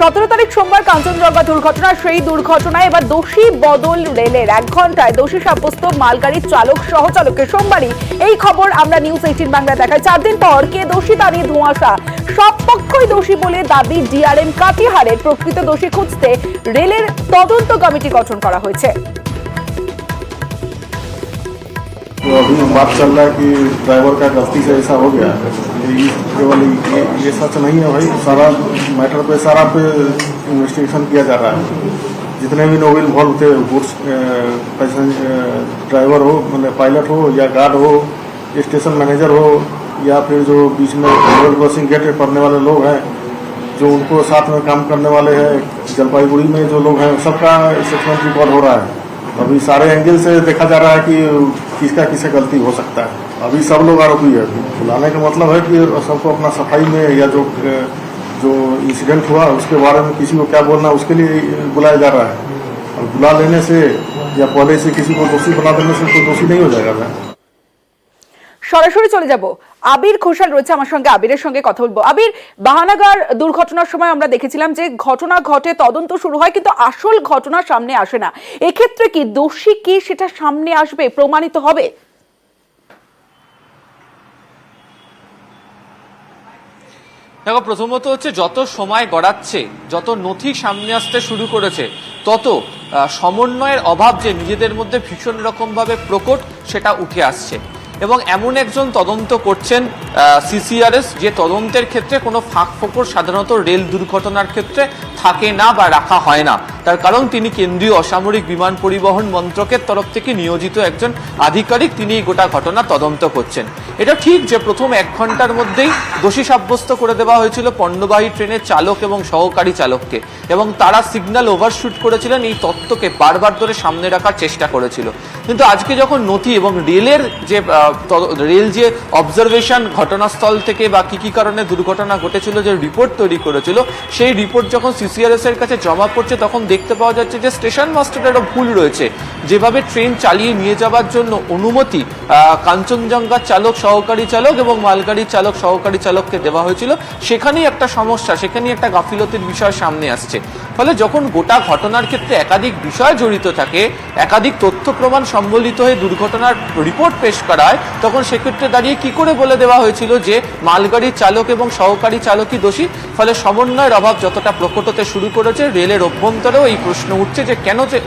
17 তারিখ সোমবার কাঞ্চনজঙ্ঘা দুর্ঘটনা, সেই দুর্ঘটনায় এবার দোষী বদল রেলের। 1 ঘন্টায় দোষী সাব্যস্ত মালগাড়ির চালক সহ চালককে। সোমবারই এই খবর আমরা নিউজ 18 বাংলা দেখাই। 4 দিন পর কে দোষী তা নিয়ে ধোঁয়াশা। সব পক্ষই দোষী বলে দাবি ডিআরএম কাটিহারের। প্রকৃত দোষী খুঁজতে রেলের তদন্ত কমিটি গঠন করা হয়েছে। तो अभी बात चल रहा है कि ड्राइवर का गलती से ऐसा हो गया। केवल ये सच नहीं है भाई, सारा मैटर पे इन्वेस्टिगेशन किया जा रहा है। जितने भी नोवेल इन्वॉल्व थे, गुड्स ड्राइवर हो, मतलब पायलट हो या गार्ड हो, स्टेशन मैनेजर हो, या फिर जो बीच में रोड क्रॉसिंग गेट पढ़ने वाले लोग हैं, जो उनको साथ में काम करने वाले हैं, जलपाईगुड़ी में जो लोग हैं, सबका स्टेटमेंट रिकॉर्ड हो रहा है। अभी सारे एंगल से देखा जा रहा है कि किसका किसे गलती हो सकता है। अभी सब लोग आरोपी है। बुलाने का मतलब है कि सबको अपना सफाई में या जो इंसिडेंट हुआ उसके बारे में किसी को क्या बोलना है उसके लिए बुलाया जा रहा है। और बुला लेने से या पहले से किसी को दोषी बना देने से कोई दोषी नहीं हो जाएगा। সরাসরি চলে যাব, আবির ঘোষাল রয়েছে আমার সঙ্গে। আবিরের সঙ্গে কথা বলবো। আবির, বাহানাগার দুর্ঘটনার সময় আমরা দেখেছিলাম যে ঘটনা ঘটে, তদন্ত শুরু হয়, কিন্তু আসল ঘটনা সামনে আসে না। এক্ষেত্রে কি দোষী কি সেটা সামনে আসবে, প্রমাণিত হবে? দেখো, প্রথমত হচ্ছে যত সময় গড়াচ্ছে, যত নথি সামনে আসতে শুরু করেছে, তত সমন্বয়ের অভাব যে নিজেদের মধ্যে ভীষণ রকমভাবে প্রকট সেটা উঠে আসছে। এবং এমন একজন তদন্ত করছেন সিসিআরএস, যে তদন্তের ক্ষেত্রে কোনো ফাঁক ফোকর সাধারণত রেল দুর্ঘটনার ক্ষেত্রে থাকে না বা রাখা হয় না। তার কারণ তিনি কেন্দ্রীয় অসামরিক বিমান পরিবহন মন্ত্রকের তরফ থেকে নিয়োজিত একজন আধিকারিক, তিনি এই গোটা ঘটনা তদন্ত করছেন। এটা ঠিক যে প্রথম 1 ঘন্টার মধ্যেই দোষী সাব্যস্ত করে দেওয়া হয়েছিল পণ্যবাহী ট্রেনের চালক এবং সহকারী চালককে, এবং তারা সিগন্যাল ওভারশুট করেছিলেন, এই তত্ত্বকে বারবার ধরে সামনে রাখার চেষ্টা করেছিল। কিন্তু আজকে যখন নথি এবং রেল যে অবজারভেশন ঘটনাস্থল থেকে বা কি কারণে দুর্ঘটনা ঘটেছিল যে রিপোর্ট তৈরি করেছিল, সেই রিপোর্ট যখন সিসিআরএস এর কাছে জমা পড়ছে, তখন দেখতে পাওয়া যাচ্ছে যে স্টেশন মাস্টারেরও ভুল রয়েছে। যেভাবে ট্রেন চালিয়ে নিয়ে যাওয়ার জন্য অনুমতি কাঞ্চনজঙ্ঘার চালক, সহকারী চালক এবং মালগাড়ির চালক, সহকারী চালককে দেওয়া হয়েছিল, সেখানেই একটা সমস্যা, সেখানেই একটা গাফিলতির বিষয় সামনে আসছে। ফলে যখন গোটা ঘটনার ক্ষেত্রে একাধিক বিষয় জড়িত থাকে, একাধিক তথ্য প্রমাণ সম্বলিত হয়ে দুর্ঘটনার রিপোর্ট পেশ করা হয়, তখন সেক্ষেত্রে দাঁড়িয়ে কি করে বলে দেওয়া হয়েছিল যে মালগাড়ির চালক এবং সহকারী চালকই দোষী। ফলে সমন্বয়ের অভাব যতটা প্রকট হতে শুরু করেছে, রেলের অভ্যন্তরেও এই প্রশ্ন উঠছে যে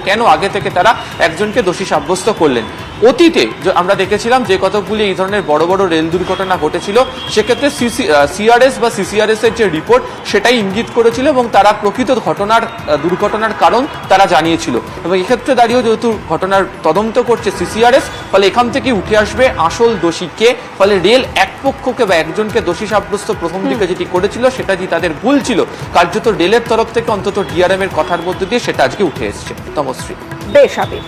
কেন আগে থেকে তারা একজনকে দোষী সাব্যস্ত করলেন। অতীতে আমরা দেখেছিলাম যে কতগুলি এই ধরনের বড় বড় রেল দুর্ঘটনা ঘটেছিল, সেক্ষেত্রে সিআরএস বা সিসিআরএস এর যে রিপোর্ট সেটাই ইঙ্গিত করেছিল এবং তারা প্রকৃত দুর্ঘটনার কারণ তারা জানিয়েছিল। এবং এক্ষেত্রে দাঁড়িয়েও যেহেতু ঘটনার তদন্ত করছে সিসিআরএস, ফলে এখান থেকে উঠে আসবে আসল দোষী কে। ফলে রেল এক পক্ষকে বা একজনকে দোষী সাব্যস্ত প্রথম দিকে যেটি করেছিল, সেটা যে তাদের ভুল ছিল, কার্যত রেলের তরফ থেকে অন্তত ডিআরএম এর কথার মধ্যে দিয়ে সেটা আজকে উঠে এসছে। তমশ্রী, বেশ আবির।